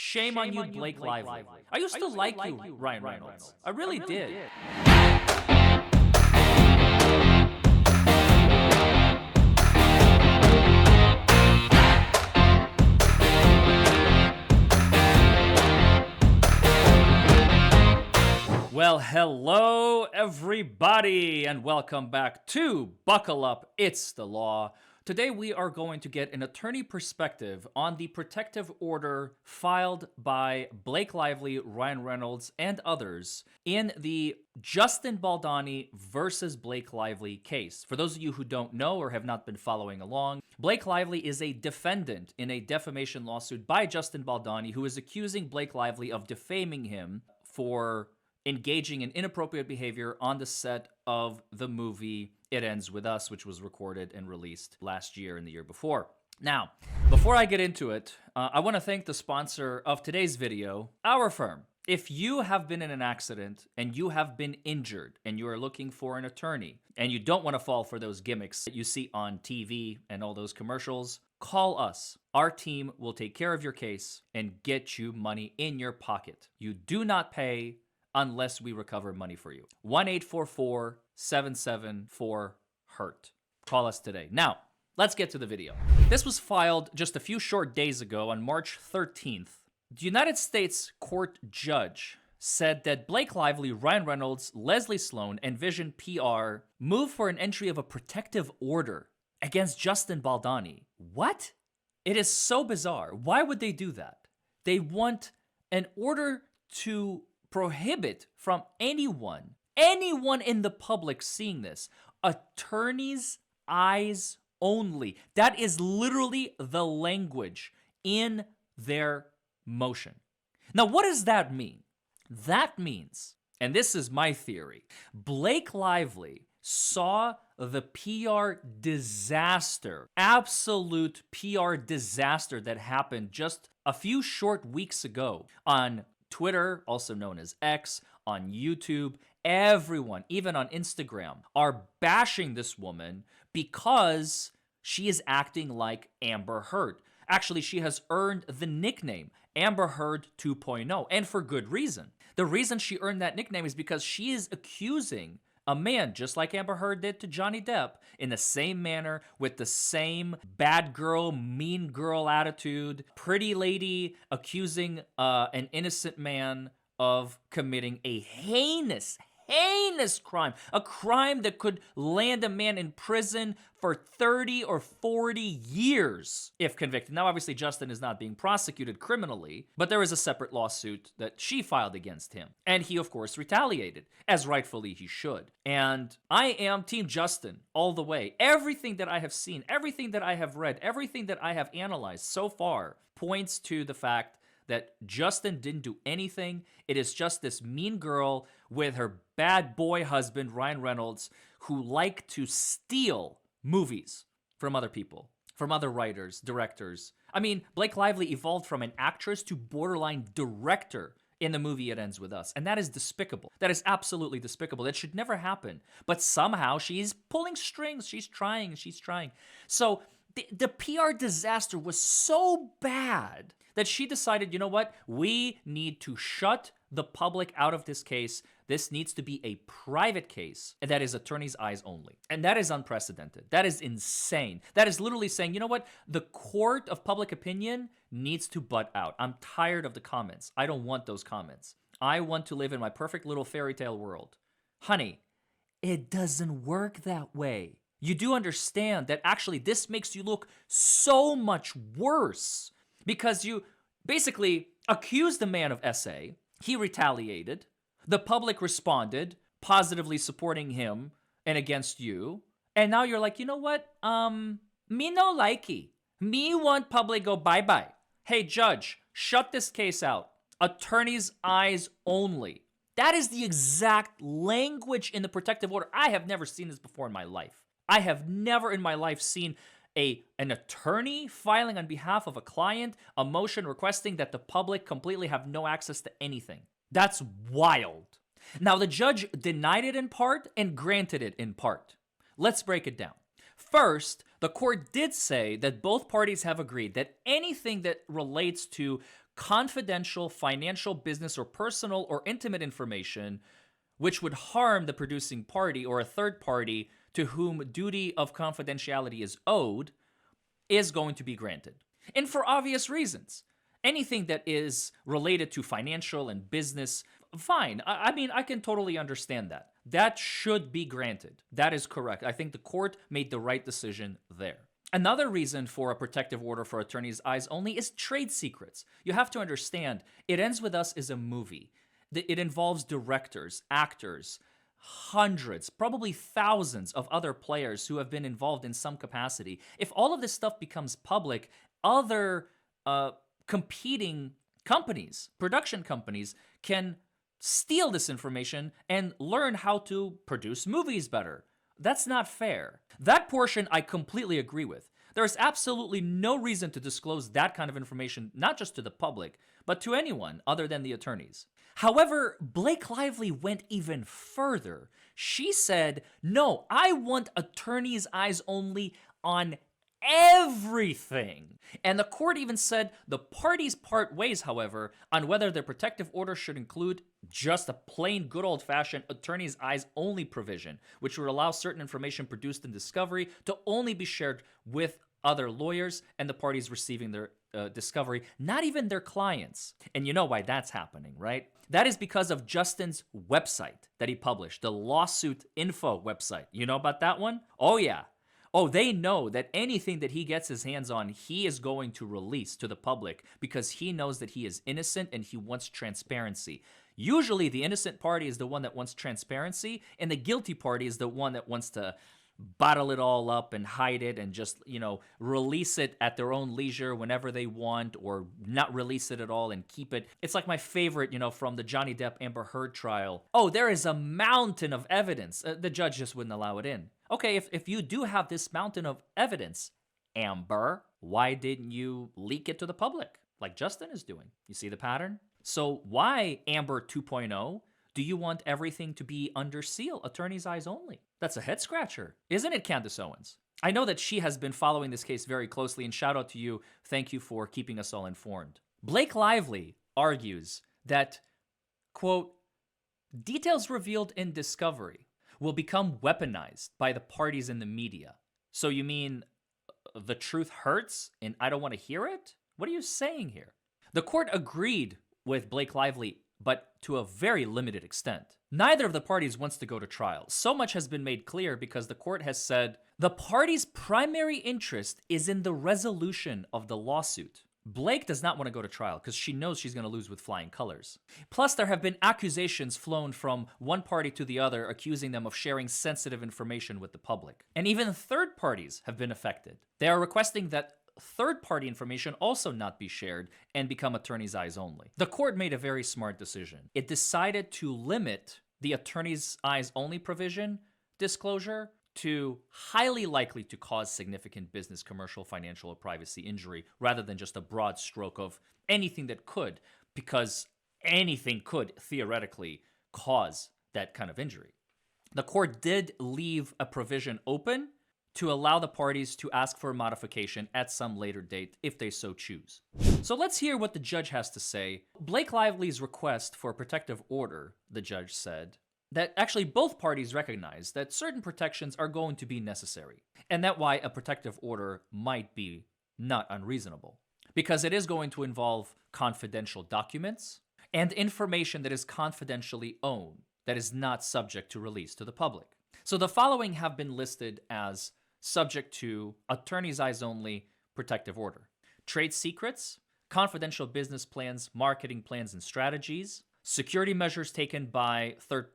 Shame on you, Blake Lively. I used to like you, Ryan Reynolds. I really did. Well, hello, everybody, and welcome back to Buckle Up, It's the Law. Today, we are going to get an attorney perspective on the protective order filed by Blake Lively, Ryan Reynolds, and others in the Justin Baldoni versus Blake Lively case. For those of you who don't know or have not been following along, Blake Lively is a defendant in a defamation lawsuit by Justin Baldoni, who is accusing Blake Lively of defaming him for engaging in inappropriate behavior on the set of the movie It Ends With Us, which was recorded and released last year and the year before. Now, before I get into it, I want to thank the sponsor of today's video, our firm. If you have been in an accident and you have been injured and you are looking for an attorney and you don't want to fall for those gimmicks that you see on TV and all those commercials, call us. Our team will take care of your case and get you money in your pocket. You do not pay unless we recover money for you. 1-844-774-HURT. Call us today. Now, let's get to the video. This was filed just a few short days ago on March 13th. The United States court judge said that Blake Lively, Ryan Reynolds, Leslie Sloan, and Vision PR moved for an entry of a protective order against Justin Baldoni. What? It is so bizarre. Why would they do that? They want an order to prohibit from anyone in the public seeing this. Attorneys' eyes only. That is literally the language in their motion. Now, what does that mean? That means, and this is my theory, Blake Lively saw the PR disaster, absolute PR disaster that happened just a few short weeks ago on Twitter, also known as X, on YouTube. Everyone, even on Instagram, are bashing this woman because she is acting like Amber Heard. Actually, she has earned the nickname Amber Heard 2.0, and for good reason. The reason she earned that nickname is because she is accusing a man, just like Amber Heard did to Johnny Depp, in the same manner, with the same bad girl, mean girl attitude, pretty lady accusing an innocent man of committing a heinous crime, a crime that could land a man in prison for 30 or 40 years if convicted. Now, obviously, Justin is not being prosecuted criminally, but there is a separate lawsuit that she filed against him. And he, of course, retaliated, as rightfully he should. And I am Team Justin all the way. Everything that I have seen, everything that I have read, everything that I have analyzed so far points to the fact that Justin didn't do anything. It is just this mean girl with her bad boy husband, Ryan Reynolds, who like to steal movies from other people, from other writers, directors. I mean, Blake Lively evolved from an actress to borderline director in the movie It Ends With Us. And that is despicable. That is absolutely despicable. That should never happen. But somehow she's pulling strings. She's trying. So the PR disaster was so bad that she decided, you know what? We need to shut the public out of this case. This needs to be a private case, and that is attorney's eyes only. And that is unprecedented. That is insane. That is literally saying, you know what? The court of public opinion needs to butt out. I'm tired of the comments. I don't want those comments. I want to live in my perfect little fairy tale world. Honey, it doesn't work that way. You do understand that actually this makes you look so much worse because you basically accused the man of SA. He retaliated. The public responded, positively supporting him and against you. And now you're like, you know what? Me no likey. Me want public go bye-bye. Hey, judge, shut this case out. Attorney's eyes only. That is the exact language in the protective order. I have never seen this before in my life. I have never in my life seen an attorney filing on behalf of a client a motion requesting that the public completely have no access to anything. That's wild. Now, the judge denied it in part and granted it in part. Let's break it down. First, the court did say that both parties have agreed that anything that relates to confidential financial, business, or personal or intimate information which would harm the producing party or a third party to whom duty of confidentiality is owed is going to be granted. And for obvious reasons. Anything that is related to financial and business, fine. I mean, I can totally understand that. That should be granted. That is correct. I think the court made the right decision there. Another reason for a protective order for attorneys' eyes only is trade secrets. You have to understand, It Ends With Us is a movie. It involves directors, actors, hundreds, probably thousands of other players who have been involved in some capacity. If all of this stuff becomes public, other competing companies, production companies, can steal this information and learn how to produce movies better. That's not fair. That portion I completely agree with. There is absolutely no reason to disclose that kind of information, not just to the public, but to anyone other than the attorneys. However, Blake Lively went even further. She said, no, I want attorneys' eyes only on everything. And the court even said the parties part ways, however, on whether their protective order should include just a plain good old-fashioned attorney's eyes only provision, which would allow certain information produced in discovery to only be shared with other lawyers and the parties receiving their discovery, not even their clients. And you know why that's happening, right? That is because of Justin's website that he published, the lawsuit info website. You know about that one? Oh yeah. Oh, they know that anything that he gets his hands on, he is going to release to the public because he knows that he is innocent and he wants transparency. Usually, the innocent party is the one that wants transparency, and the guilty party is the one that wants to bottle it all up and hide it and just, release it at their own leisure whenever they want, or not release it at all and keep it. It's like my favorite, from the Johnny Depp Amber Heard trial. Oh, there is a mountain of evidence. The judge just wouldn't allow it in. Okay, if you do have this mountain of evidence, Amber, why didn't you leak it to the public like Justin is doing? You see the pattern? So why, Amber 2.0, do you want everything to be under seal, attorney's eyes only? That's a head scratcher, isn't it, Candace Owens? I know that she has been following this case very closely, and shout out to you. Thank you for keeping us all informed. Blake Lively argues that, quote, details revealed in discovery will become weaponized by the parties in the media. So you mean the truth hurts and I don't want to hear it? What are you saying here? The court agreed with Blake Lively, but to a very limited extent. Neither of the parties wants to go to trial. So much has been made clear because the court has said the party's primary interest is in the resolution of the lawsuit. Blake does not want to go to trial because she knows she's going to lose with flying colors. Plus, there have been accusations flown from one party to the other accusing them of sharing sensitive information with the public. And even third parties have been affected. They are requesting that third-party information also not be shared and become attorney's eyes only. The court made a very smart decision. It decided to limit the attorney's eyes only provision disclosure to highly likely to cause significant business, commercial, financial, or privacy injury, rather than just a broad stroke of anything that could, because anything could theoretically cause that kind of injury. The court did leave a provision open to allow the parties to ask for a modification at some later date if they so choose. So let's hear what the judge has to say. Blake Lively's request for a protective order, the judge said, that actually both parties recognize that certain protections are going to be necessary, and that why a protective order might be not unreasonable, because it is going to involve confidential documents and information that is confidentially owned, that is not subject to release to the public. So the following have been listed as subject to attorney's eyes only protective order: trade secrets, confidential business plans, marketing plans and strategies, security measures taken by third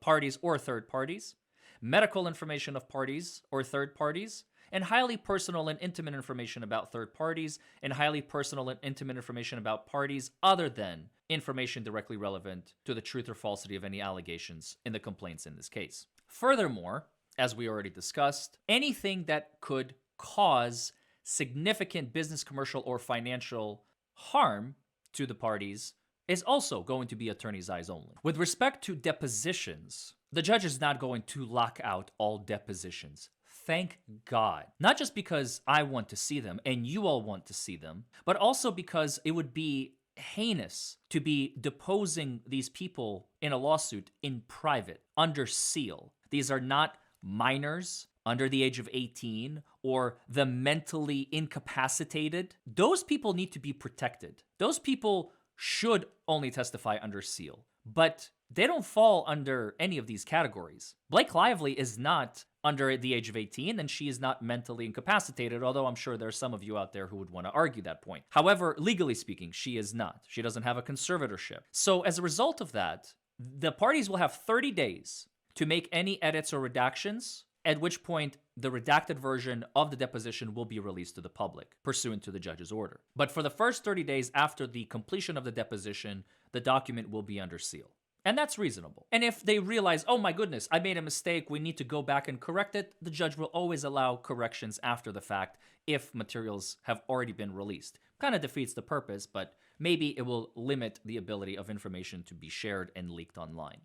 parties or third parties, medical information of parties or third parties, and highly personal and intimate information about third parties, and highly personal and intimate information about parties other than information directly relevant to the truth or falsity of any allegations in the complaints in this case. Furthermore, as we already discussed, anything that could cause significant business, commercial, or financial harm to the parties is also going to be attorney's eyes only. With respect to depositions, the judge is not going to lock out all depositions. Thank God. Not just because I want to see them and you all want to see them, but also because it would be heinous to be deposing these people in a lawsuit in private, under seal. These are not minors under the age of 18 or the mentally incapacitated. Those people need to be protected. Those people should only testify under seal, but they don't fall under any of these categories. Blake Lively is not under the age of 18, and she is not mentally incapacitated, although I'm sure there are some of you out there who would want to argue that point. However, legally speaking, she is not. She doesn't have a conservatorship. So as a result of that, the parties will have 30 days to make any edits or redactions, at which point the redacted version of the deposition will be released to the public, pursuant to the judge's order. But for the first 30 days after the completion of the deposition, the document will be under seal. And that's reasonable. And if they realize, oh my goodness, I made a mistake, we need to go back and correct it, the judge will always allow corrections after the fact if materials have already been released. Kind of defeats the purpose, but maybe it will limit the ability of information to be shared and leaked online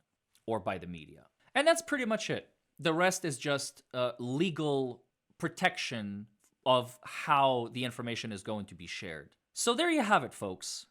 or by the media. And that's pretty much it. The rest is just legal protection of how the information is going to be shared. So there you have it, folks.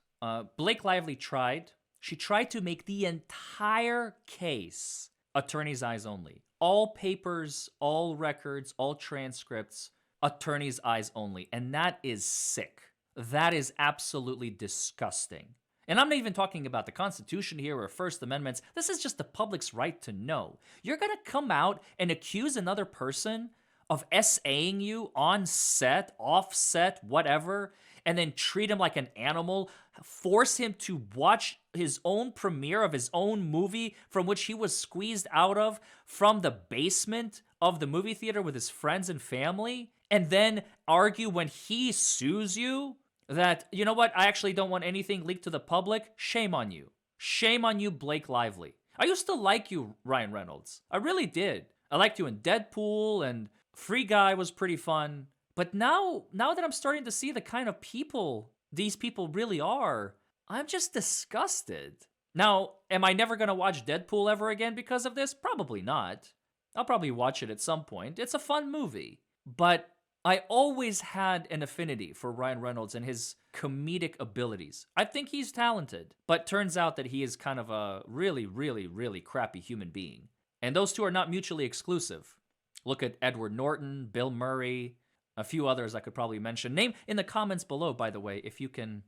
Blake Lively tried. She tried to make the entire case attorney's eyes only. All papers, all records, all transcripts, attorney's eyes only. And that is sick. That is absolutely disgusting. And I'm not even talking about the Constitution here or First Amendments. This is just the public's right to know. You're going to come out and accuse another person of SAing you on set, off set, whatever, and then treat him like an animal, force him to watch his own premiere of his own movie from which he was squeezed out of from the basement of the movie theater with his friends and family, and then argue when he sues you that, you know what, I actually don't want anything leaked to the public. Shame on you. Shame on you, Blake Lively. I used to like you, Ryan Reynolds. I really did. I liked you in Deadpool, and Free Guy was pretty fun. But now that I'm starting to see the kind of people these people really are, I'm just disgusted. Now, am I never going to watch Deadpool ever again because of this? Probably not. I'll probably watch it at some point. It's a fun movie. But I always had an affinity for Ryan Reynolds and his comedic abilities. I think he's talented, but turns out that he is kind of a really, really, really crappy human being. And those two are not mutually exclusive. Look at Edward Norton, Bill Murray, a few others I could probably mention. Name in the comments below, by the way, if you can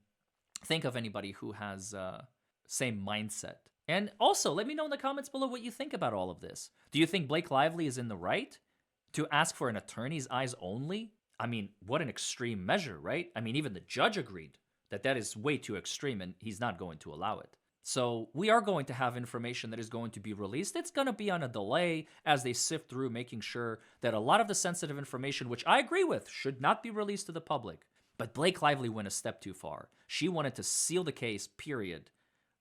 think of anybody who has same mindset. And also, let me know in the comments below what you think about all of this. Do you think Blake Lively is in the right to ask for an attorney's eyes only? I mean, what an extreme measure, right? I mean, even the judge agreed that that is way too extreme and he's not going to allow it. So we are going to have information that is going to be released. It's going to be on a delay as they sift through making sure that a lot of the sensitive information, which I agree with, should not be released to the public. But Blake Lively went a step too far. She wanted to seal the case, period,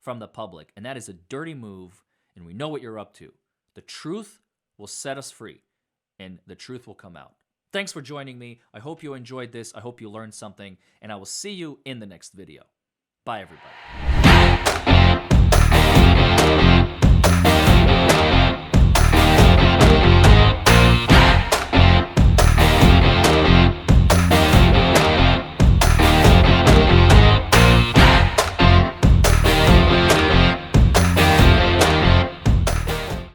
from the public. And that is a dirty move, and we know what you're up to. The truth will set us free, and the truth will come out. Thanks for joining me. I hope you enjoyed this. I hope you learned something, and I will see you in the next video. Bye, everybody.